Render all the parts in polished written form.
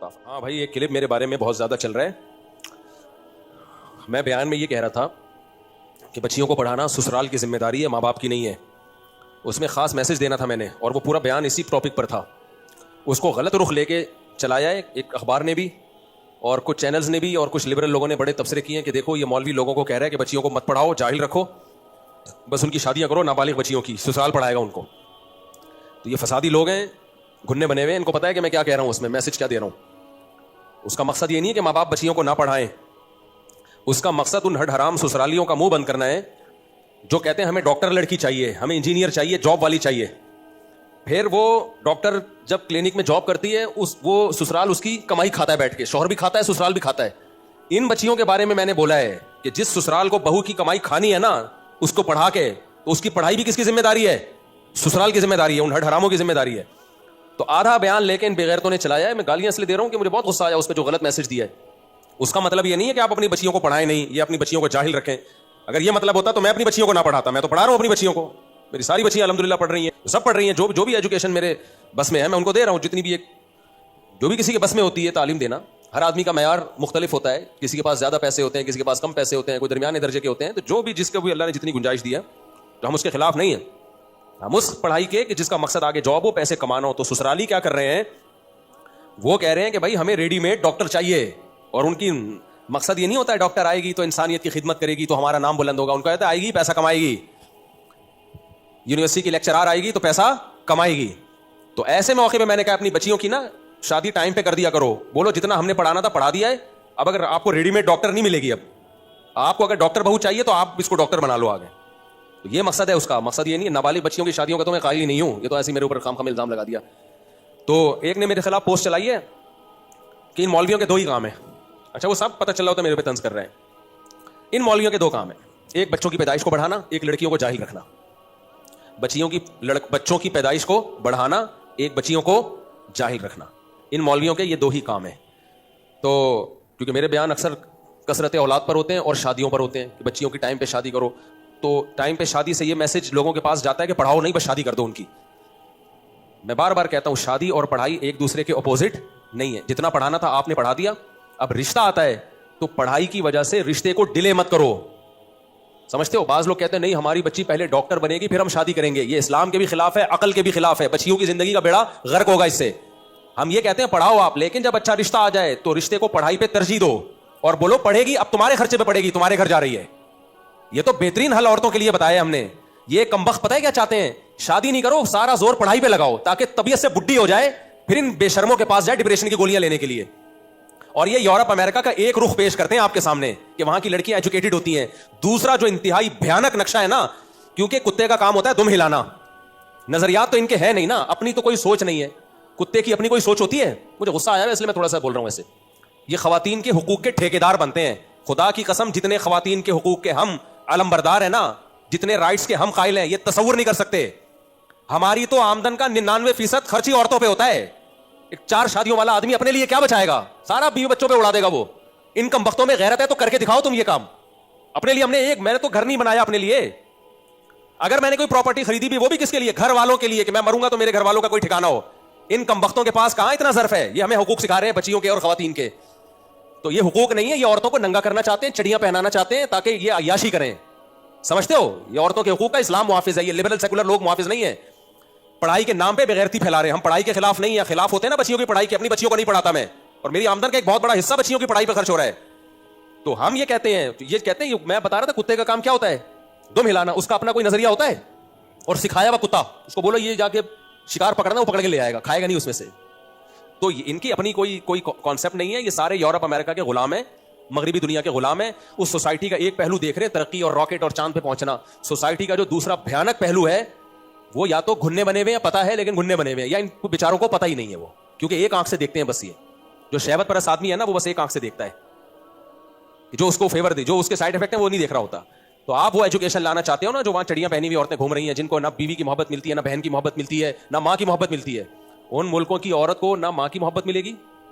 ہاں بھائی، ایک کلپ میرے بارے میں بہت زیادہ چل رہا ہے. میں بیان میں یہ کہہ رہا تھا کہ بچیوں کو پڑھانا سسرال کی ذمہ داری ہے، ماں باپ کی نہیں ہے. اس میں خاص میسج دینا تھا میں نے، اور وہ پورا بیان اسی ٹاپک پر تھا. اس کو غلط رخ لے کے چلایا ہے ایک اخبار نے بھی، اور کچھ چینلز نے بھی، اور کچھ لبرل لوگوں نے بڑے تبصرے کیے ہیں کہ دیکھو یہ مولوی لوگوں کو کہہ رہا ہے کہ بچیوں کو مت پڑھاؤ، جاہل رکھو، بس ان کی شادیاں کرو نابالغ بچیوں کی، سسرال پڑھائے گا ان کو. تو یہ فسادی لوگ ہیں، گھننے بنے ہوئے ہیں، ان کو پتہ ہے کہ میں کیا کہہ رہا ہوں، اس میں میسج کیا دے رہا ہوں. اس کا مقصد یہ نہیں ہے کہ ماں باپ بچیوں کو نہ پڑھائیں، اس کا مقصد ان ہڈ حرام سسرالیوں کا منہ بند کرنا ہے جو کہتے ہیں ہمیں ڈاکٹر لڑکی چاہیے، ہمیں انجینئر چاہیے، جاب والی چاہیے. پھر وہ ڈاکٹر جب کلینک میں جاب کرتی ہے وہ سسرال اس کی کمائی کھاتا ہے بیٹھ کے، شوہر بھی کھاتا ہے، سسرال بھی کھاتا ہے. ان بچیوں کے بارے میں نے بولا ہے کہ جس سسرال کو بہو کی کمائی کھانی ہے نا، اس کو پڑھا کے، تو اس کی پڑھائی بھی کس کی ذمہ داری ہے؟ سسرال کی ذمہ داری ہے، ان ہڈ حراموں کی ذمہ داری ہے. تو آدھا بیان لے کے ان بغیرتوں نے چلایا ہے. میں گالیاں اس لیے دے رہا ہوں کہ مجھے بہت غصہ آیا اس پہ جو غلط میسج دیا ہے. اس کا مطلب یہ نہیں ہے کہ آپ اپنی بچیوں کو پڑھائیں نہیں یا اپنی بچیوں کو جاہل رکھیں. اگر یہ مطلب ہوتا تو میں اپنی بچیوں کو نہ پڑھاتا. میں تو پڑھا رہا ہوں اپنی بچیوں کو، میری ساری بچیاں الحمدللہ پڑھ رہی ہیں، سب پڑھ رہی ہیں. جو بھی ایجوکیشن میرے بس میں ہے میں ان کو دے رہا ہوں، جتنی بھی جو بھی کسی کے بس میں ہوتی ہے تعلیم دینا. ہر آدمی کا معیار مختلف ہوتا ہے، کسی کے پاس زیادہ پیسے ہوتے ہیں، کسی کے پاس کم پیسے ہوتے ہیں، کوئی درمیانے درجے کے ہوتے ہیں. تو جو بھی جس کو بھی اللہ نے جتنی گنجائش دی ہے تو ہم اس کے خلاف نہیں ہیں. ہم اس پڑھائی کے کہ جس کا مقصد آگے جاب ہو، پیسے کمانا ہو. تو سسرالی کیا کر رہے ہیں؟ وہ کہہ رہے ہیں کہ بھائی ہمیں ریڈی میڈ ڈاکٹر چاہیے، اور ان کی مقصد یہ نہیں ہوتا ہے ڈاکٹر آئے گی تو انسانیت کی خدمت کرے گی تو ہمارا نام بلند ہوگا. ان کا کہتا ہے آئے گی پیسہ کمائے گی، یونیورسٹی کی لیکچرار آئے گی تو پیسہ کمائے گی. تو ایسے موقع پہ میں نے کہا اپنی بچیوں کی نا شادی ٹائم پہ کر دیا کرو. بولو جتنا ہم نے پڑھانا تھا پڑھا دیا ہے. اب اگر آپ کو ریڈی میڈ ڈاکٹر نہیں ملے گی، اب آپ کو اگر ڈاکٹر بہو چاہیے تو آپ اس کو ڈاکٹر بنا لو آگے. تو یہ مقصد ہے اس کا. مقصد یہ نہیں ہے نابالغ بچیوں کی شادیوں کا تو میں قائل ہی نہیں ہوں. یہ تو ایسے میرے اوپر خام الزام لگا دیا. تو ایک نے میرے خلاف پوسٹ چلائی ہے کہ ان مولویوں کے دو ہی کام ہیں. اچھا وہ سب پتہ چل رہا ہوتا ہے میرے پہ طنز کر رہے ہیں. ان مولویوں کے دو کام ہیں، ایک بچوں کی پیدائش کو بڑھانا، ایک لڑکیوں کو جاہل رکھنا. بچوں کی پیدائش کو بڑھانا، ایک بچیوں کو جاہل رکھنا. ان مولویوں کے یہ دو ہی کام ہیں. تو کیونکہ میرے بیان اکثر کثرت اولاد پر ہوتے ہیں اور شادیوں پر ہوتے ہیں کہ بچیوں کی ٹائم پہ شادی کرو. تو ٹائم پہ شادی سے یہ میسج لوگوں کے پاس جاتا ہے کہ پڑھاؤ نہیں، بس شادی کر دو ان کی. میں بار بار کہتا ہوں شادی اور پڑھائی ایک دوسرے کے اپوزٹ نہیں ہے. جتنا پڑھانا تھا آپ نے پڑھا دیا. اب رشتہ آتا ہے تو پڑھائی کی وجہ سے رشتے کو ڈیلے مت کرو. سمجھتے ہو؟ بعض لوگ کہتے ہیں نہیں ہماری بچی پہلے ڈاکٹر بنے گی پھر ہم شادی کریں گے. یہ اسلام کے بھی خلاف ہے، عقل کے بھی خلاف ہے. بچیوں کی زندگی کا بیڑا غرق ہوگا اس سے. ہم یہ کہتے ہیں پڑھاؤ آپ، لیکن جب اچھا رشتہ آ جائے تو رشتے کو پڑھائی پہ ترجیح دو اور بولو پڑھے گی، اب تمہارے خرچے پہ پڑھے گی، تمہارے گھر جا رہی ہے. یہ تو بہترین حل عورتوں کے لیے بتایا ہم نے. یہ کمبخت پتہ ہے کیا چاہتے ہیں؟ شادی نہیں کرو، سارا زور پڑھائی پہ لگاؤ تاکہ طبیعت سے بڈھی ہو جائے، پھر ان بے شرموں کے پاس جائے ڈپریشن کی گولیاں لینے کے لیے. اور یہ یورپ امریکہ کا ایک رخ پیش کرتے ہیں آپ کے سامنے کہ وہاں کی لڑکیاں ایجوکیٹڈ ہوتی ہیں. دوسرا جو انتہائی بھیانک نقشہ ہے نا، کیونکہ کتے کا کام ہوتا ہے دم ہلانا، نظریات تو ان کے ہے نہیں نا، اپنی تو کوئی سوچ نہیں ہے. کتے کی اپنی کوئی سوچ ہوتی ہے؟ مجھے غصہ آیا ہے اس لیے میں تھوڑا سا بول رہا ہوں. ایسے یہ خواتین کے حقوق کے ٹھیکیدار بنتے ہیں. خدا کی قسم جتنے خواتین کے حقوق کے ہم علمبردار ہیں نا، جتنے رائٹس کے ہم قائل ہیں، یہ تصور نہیں کر سکتے. ہماری تو آمدن کا 99% خرچ ہی عورتوں پہ ہوتا ہے. ایک 4 شادیوں والا آدمی اپنے لیے کیا بچائے گا؟ سارا بیوی بچوں پہ اڑا دے گا وہ. ان کم بختوں میں غیرت ہے تو کر کے دکھاؤ تم یہ کام. اپنے لیے میں نے تو گھر نہیں بنایا اپنے لیے. اگر میں نے کوئی پراپرٹی خریدی بھی وہ بھی کس کے لیے؟ گھر والوں کے لیے، کہ میں مروں گا تو میرے گھر والوں کا کوئی ٹھکانہ ہو. ان کم بختوں کے پاس کہاں اتنا ظرف ہے؟ یہ ہمیں حقوق سکھا رہے ہیں بچیوں کے اور خواتین کے. تو یہ حقوق نہیں ہے، یہ عورتوں کو ننگا کرنا چاہتے ہیں، چڑیاں پہنانا چاہتے ہیں تاکہ یہ عیاشی کریں. سمجھتے ہو؟ یہ عورتوں کے حقوق کا اسلام محافظ ہے، یہ لبرل سیکولر لوگ محافظ نہیں ہے. پڑھائی کے نام پہ بغیرتی پھیلا رہے ہیں. ہم پڑھائی کے خلاف نہیں ہیں، خلاف ہوتے ہیں نا بچیوں کی پڑھائی کے. اپنی بچیوں کو نہیں پڑھاتا میں، اور میری آمدن کا ایک بہت بڑا حصہ بچیوں کی پڑھائی پہ خرچ ہو رہا ہے. تو ہم یہ کہتے ہیں میں بتا رہا تھا کتے کا کام کیا ہوتا ہے؟ دم ہلانا. اس کا اپنا کوئی نظریہ ہوتا ہے اور سکھایا ہوا کتا. اس کو بولو یہ جا کے شکار پکڑنا، وہ پکڑ کے لے آئے گا، کھائے گا نہیں اس میں سے. تو ان کی اپنی کوئی کانسیپٹ نہیں ہے. یہ سارے یورپ امریکہ کے غلام ہیں، مغربی دنیا کے غلام ہیں. اس سوسائٹی کا ایک پہلو دیکھ رہے ہیں، ترقی اور راکٹ اور چاند پہ پہنچنا. سوسائٹی کا جو دوسرا بھیانک پہلو ہے وہ یا تو گھننے بنے ہوئے ہیں، پتہ ہے لیکن گھننے بنے ہوئے ہیں، یا ان کو بیچاروں کو پتہ ہی نہیں ہے. وہ کیونکہ ایک آنکھ سے دیکھتے ہیں بس. یہ جو شہوت پرست آدمی ہے نا وہ بس ایک آنکھ سے دیکھتا ہے، جو اس کو فیور دے، جو اس کے سائڈ افیکٹ ہیں وہ نہیں دیکھ رہا ہوتا. تو آپ وہ ایجوکیشن لانا چاہتے ہو نا جو وہاں چڑیاں پہنی ہوئی عورتیں گھوم رہی ہیں، جن کو نہ بیوی کی محبت ملتی ہے، نہ بہن کی محبت ملتی ہے، نہ ماں کی محبت ملتی ہے. ان ملکوں کی عورت کو نہ ماں کی محبت ملے گی،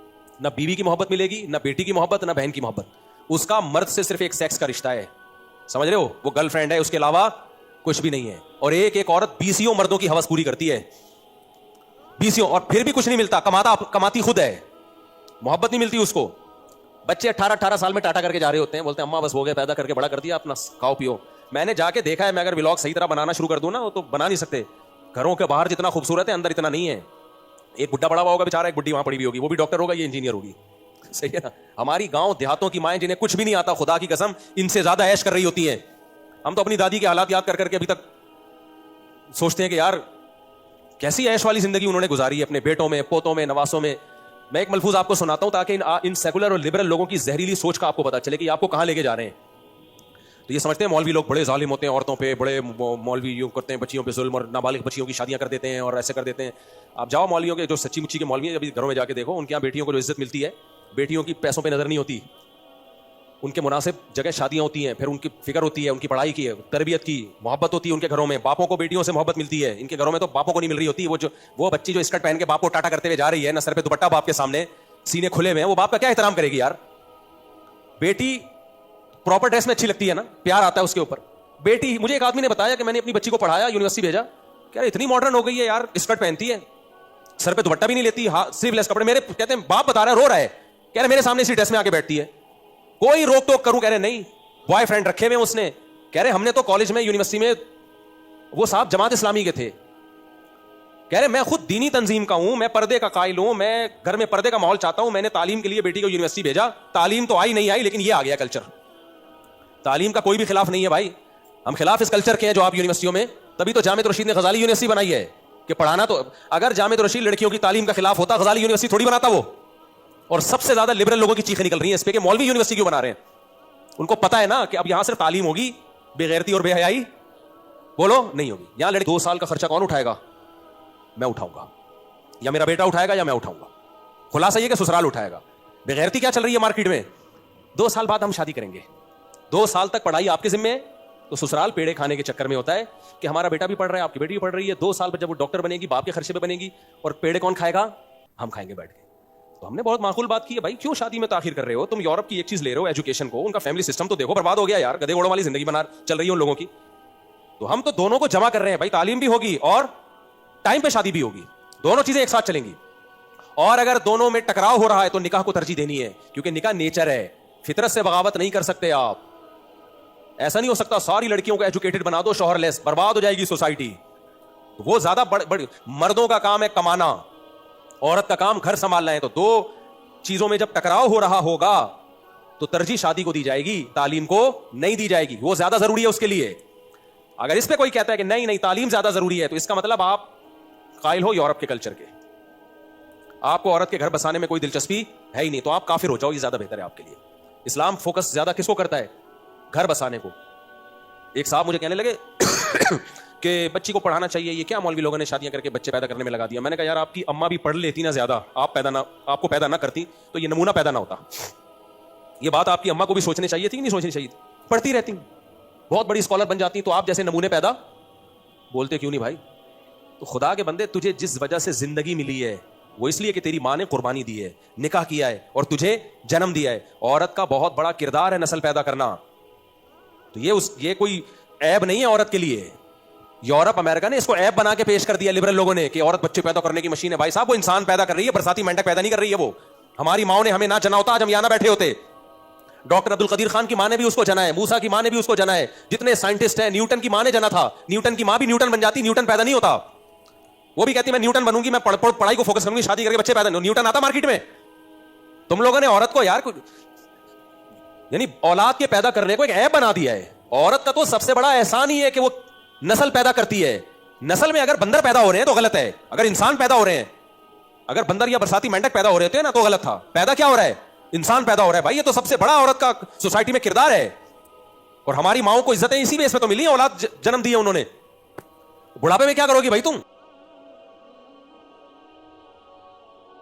نہ بیوی کی محبت ملے گی، نہ بیٹی کی محبت، نہ بہن کی محبت. اس کا مرد سے صرف ایک سیکس کا رشتہ ہے. سمجھ رہے ہو؟ وہ گرل فرینڈ ہے، اس کے علاوہ کچھ بھی نہیں ہے. اور ایک عورت 20 مردوں کی ہوس پوری کرتی ہے، 20، اور پھر بھی کچھ نہیں ملتا. کماتی خود ہے. محبت نہیں ملتی اس کو. بچے 18 سال میں ٹاٹا کر کے جا رہے ہوتے ہیں, بولتے ہیں اماں بس ہو گئے, پیدا کر کے بڑا کر دیا, اپنا کھاؤ پیو. میں نے جا کے دیکھا ہے, میں اگر ولاگ صحیح طرح بنانا شروع کر دوں نا تو بنا نہیں سکتے. گھروں کے باہر جتنا خوبصورت ہے اندر اتنا نہیں ہے. ایک بڈھا پڑا ہوا ہوگا بیچارہ, ایک بڈھی وہاں پڑی ہوئی ہوگی, وہ بھی ڈاکٹر ہوگا, یہ انجینئر ہوگی. صحیح ہے نا. ہماری گاؤں دیہاتوں کی مائیں جنہیں کچھ بھی نہیں آتا, خدا کی قسم ان سے زیادہ عیش کر رہی ہوتی ہیں. ہم تو اپنی دادی کے حالات یاد کر کر کے ابھی تک سوچتے ہیں کہ یار کیسی عیش والی زندگی انہوں نے گزاری ہے اپنے بیٹوں میں, پوتوں میں, نواسوں میں. میں ایک ملفوظ آپ کو سناتا ہوں تاکہ ان سیکولر اور لبرل لوگوں کی زہریلی سوچ کا آپ کو پتا چلے کہ آپ کو کہاں لے کے جا رہے ہیں. تو یہ سمجھتے ہیں مولوی لوگ بڑے ظالم ہوتے ہیں عورتوں پہ, بڑے مولوی یوں کرتے ہیں بچیوں پہ ظلم, اور نابالغ بچیوں کی شادیاں کر دیتے ہیں اور ایسے کر دیتے ہیں. آپ جاؤ مولویوں کے جو سچی مچی کے مولوی ہیں, ابھی گھروں میں جا کے دیکھو, ان کے یہاں بیٹیوں کو جو عزت ملتی ہے, بیٹیوں کی پیسوں پہ نظر نہیں ہوتی, ان کے مناسب جگہ شادیاں ہوتی ہیں, پھر ان کی فکر ہوتی ہے, ان کی پڑھائی کی, تربیت کی, محبت ہوتی ہے ان کے گھروں میں. باپوں کو بیٹیوں سے محبت ملتی ہے, ان کے گھروں میں تو باپوں کو نہیں مل رہی ہوتی. وہ بچی جو اسکرٹ پہن کے باپ کو ٹاٹا کرتے ہوئے جا رہی ہے, نہ سر پہ دوپٹہ باپ کے سامنے, سینے کھلے ہوئے ہیں, وہ باپ کا کیا احترام کرے گی یار. بیٹی پراپر ڈریس میں اچھی لگتی ہے نا, پیار آتا ہے اس کے اوپر. بیٹی, مجھے ایک آدمی نے بتایا کہ میں نے اپنی بچی کو پڑھایا, یونیورسٹی بھیجا, کیا اتنی ماڈرن ہو گئی ہے یار, اسکرٹ پہنتی ہے, سر پہ دوپٹہ بھی نہیں لیتی, سلیو لیس کپڑے. میرے کہتے ہیں باپ بتا رہا ہے, رو رہا ہے, کہہ رہے میرے سامنے اسی ڈریس میں آ کے بیٹھتی ہے, کوئی روک ٹوک کروں, کہہ رہے نہیں, بوائے فرینڈ رکھے ہوئے اس نے. کہہ رہے ہم نے تو کالج میں, یونیورسٹی میں, وہ صاحب جماعت اسلامی کے تھے, کہہ رہے میں خود دینی تنظیم کا ہوں, میں پردے کا قائل ہوں, میں گھر میں پردے کا ماحول چاہتا ہوں, میں نے تعلیم کے لیے بیٹی کو یونیورسٹی بھیجا, تعلیم تو آئی نہیں آئی, لیکن یہ آ گیا کلچر. تعلیم کا کوئی بھی خلاف نہیں ہے بھائی, ہم خلاف اس کلچر کے ہیں جو آپ یونیورسٹیوں میں, تبھی تو جامعہ رشید نے غزالی یونیورسٹی بنائی ہے کہ پڑھانا. تو اگر جامعہ رشید لڑکیوں کی تعلیم کا خلاف ہوتا, غزالی یونیورسٹی تھوڑی بناتا وہ. اور سب سے زیادہ لبرل لوگوں کی چیخیں نکل رہی ہیں اس پہ کہ مولوی یونیورسٹی کیوں بنا رہے ہیں. ان کو پتا ہے نا کہ اب یہاں صرف تعلیم ہوگی, بے غیرتی اور بے حیائی بولو نہیں ہوگی. یہاں لڑکی 2 سال کا خرچہ کون اٹھائے گا؟ میں اٹھاؤں گا, یا میرا بیٹا اٹھائے گا, یا میں اٹھاؤں گا. خلاصہ یہ کہ سسرال اٹھائے گا. بے غیرتی کیا چل رہی ہے مارکیٹ میں, 2 سال بعد ہم شادی کریں گے, 2 سال تک پڑھائی آپ کے ذمہ ہے. تو سسرال پیڑے کھانے کے چکر میں ہوتا ہے کہ ہمارا بیٹا بھی پڑھ رہا ہے, آپ کی بیٹی بھی پڑھ رہی ہے, 2 سال بعد جب وہ ڈاکٹر بنے گی, باپ کے خرچے پہ بنے گی, اور پیڑے کون کھائے گا؟ ہم کھائیں گے بیٹھ کے. تو ہم نے بہت معقول بات کی ہے, بھائی کیوں شادی میں تاخیر کر رہے ہو؟ تم یورپ کی ایک چیز لے رہے ہو, ایجوکیشن کو, ان کا فیملی سسٹم تو دیکھو, برباد ہو گیا یار, گدے گھوڑوں والی زندگی بنا چل رہی ہے ان لوگوں کی. تو ہم تو دونوں کو جمع کر رہے ہیں بھائی, تعلیم بھی ہوگی اور ٹائم پہ شادی بھی ہوگی, دونوں چیزیں ایک ساتھ چلیں گی. اور اگر دونوں میں ٹکراؤ ہو رہا ہے تو نکاح کو ترجیح دینی ہے, کیونکہ نکاح نیچر ہے, فطرت سے بغاوت نہیں کر سکتے آپ. ایسا نہیں ہو سکتا ساری لڑکیوں کو ایجوکیٹڈ بنا دو, شوہر لیس, برباد ہو جائے گی سوسائٹی. وہ زیادہ بڑے مردوں کا کام ہے کمانا, عورت کا کام گھر سنبھالنا ہے. تو 2 چیزوں میں جب ٹکراؤ ہو رہا ہوگا تو ترجیح شادی کو دی جائے گی, تعلیم کو نہیں دی جائے گی, وہ زیادہ ضروری ہے اس کے لیے. اگر اس پہ کوئی کہتا ہے کہ نہیں تعلیم زیادہ ضروری ہے, تو اس کا مطلب آپ قائل ہو یورپ کے کلچر کے, آپ کو عورت کے گھر بسانے میں کوئی دلچسپی ہے ہی نہیں, تو آپ کافر ہو جاؤ, یہ زیادہ بہتر ہے آپ کے لیے. اسلام فوکس زیادہ کس کو کرتا ہے؟ گھر بسانے کو. ایک صاحب مجھے کہنے لگے کہ بچی کو پڑھانا چاہیے, یہ کیا مولوی لوگوں نے شادیاں کر کے بچے پیدا کرنے میں لگا دیا. میں نے کہا یار آپ کی اماں بھی پڑھ لیتی نا زیادہ, آپ کو پیدا نہ کرتی تو یہ نمونہ پیدا نہ ہوتا. یہ بات آپ کی اماں کو بھی سوچنی چاہیے تھی کہ نہیں سوچنی چاہیے تھی؟ پڑھتی رہتی, بہت بڑی اسکالر بن جاتی, تو آپ جیسے نمونے پیدا بولتے کیوں نہیں بھائی؟ تو خدا کے بندے, تجھے جس وجہ سے زندگی ملی ہے وہ اس لیے کہ تیری ماں نے قربانی دی ہے, نکاح کیا ہے اور تجھے جنم دیا ہے. عورت کا بہت بڑا کردار ہے نسل پیدا کرنا, تو یہ کوئی عیب نہیں ہے عورت کے لیے. یورپ امریکہ نے اس کو عیب بنا کے پیش کر دیا لبرل لوگوں نے کہ عورت بچے پیدا کرنے کی مشین ہے. بھائی صاحب وہ انسان پیدا کر رہی ہے, برساتی مینڈک پیدا نہیں کر رہی ہے. وہ ہماری ماں نے ہمیں نہ جنا ہوتا, آج ہم یہاں نہ بیٹھے ہوتے. ڈاکٹر عبد القدیر خان کی ماں نے بھی اس کو جنا ہے, موسیٰ کی ماں نے بھی اس کو جنا ہے, جتنے سائنٹسٹ ہیں, نیوٹن کی ماں نے جنا تھا, نیوٹن کی ماں بھی نیوٹن بن جاتی, نیوٹن پیدا نہیں ہوتا. وہ بھی کہتی میں نیوٹن بنوں گی, میں پڑھائی کو فوکس کروں گی, شادی کر کے بچے پیدا نہیں. نیوٹن آتا مارکیٹ میں. تم لوگوں نے عورت کو یار یعنی اولاد کے پیدا کرنے کو ایک عیب بنا دیا ہے. عورت کا تو سب سے بڑا احسان ہی ہے کہ وہ نسل پیدا کرتی ہے. نسل میں اگر بندر پیدا ہو رہے ہیں تو غلط ہے, اگر انسان پیدا ہو رہے ہیں, اگر بندر یا برساتی مینڈک پیدا ہو رہے تھے نا تو غلط تھا. پیدا کیا ہو رہا ہے؟ انسان پیدا ہو رہا ہے. بھائی یہ تو سب سے بڑا عورت کا سوسائٹی میں کردار ہے, اور ہماری ماؤں کو عزتیں اسی بیس پہ تو ملی ہیں, اولاد جنم دی ہے انہوں نے. بڑھاپے میں کیا کرو گی بھائی تم؟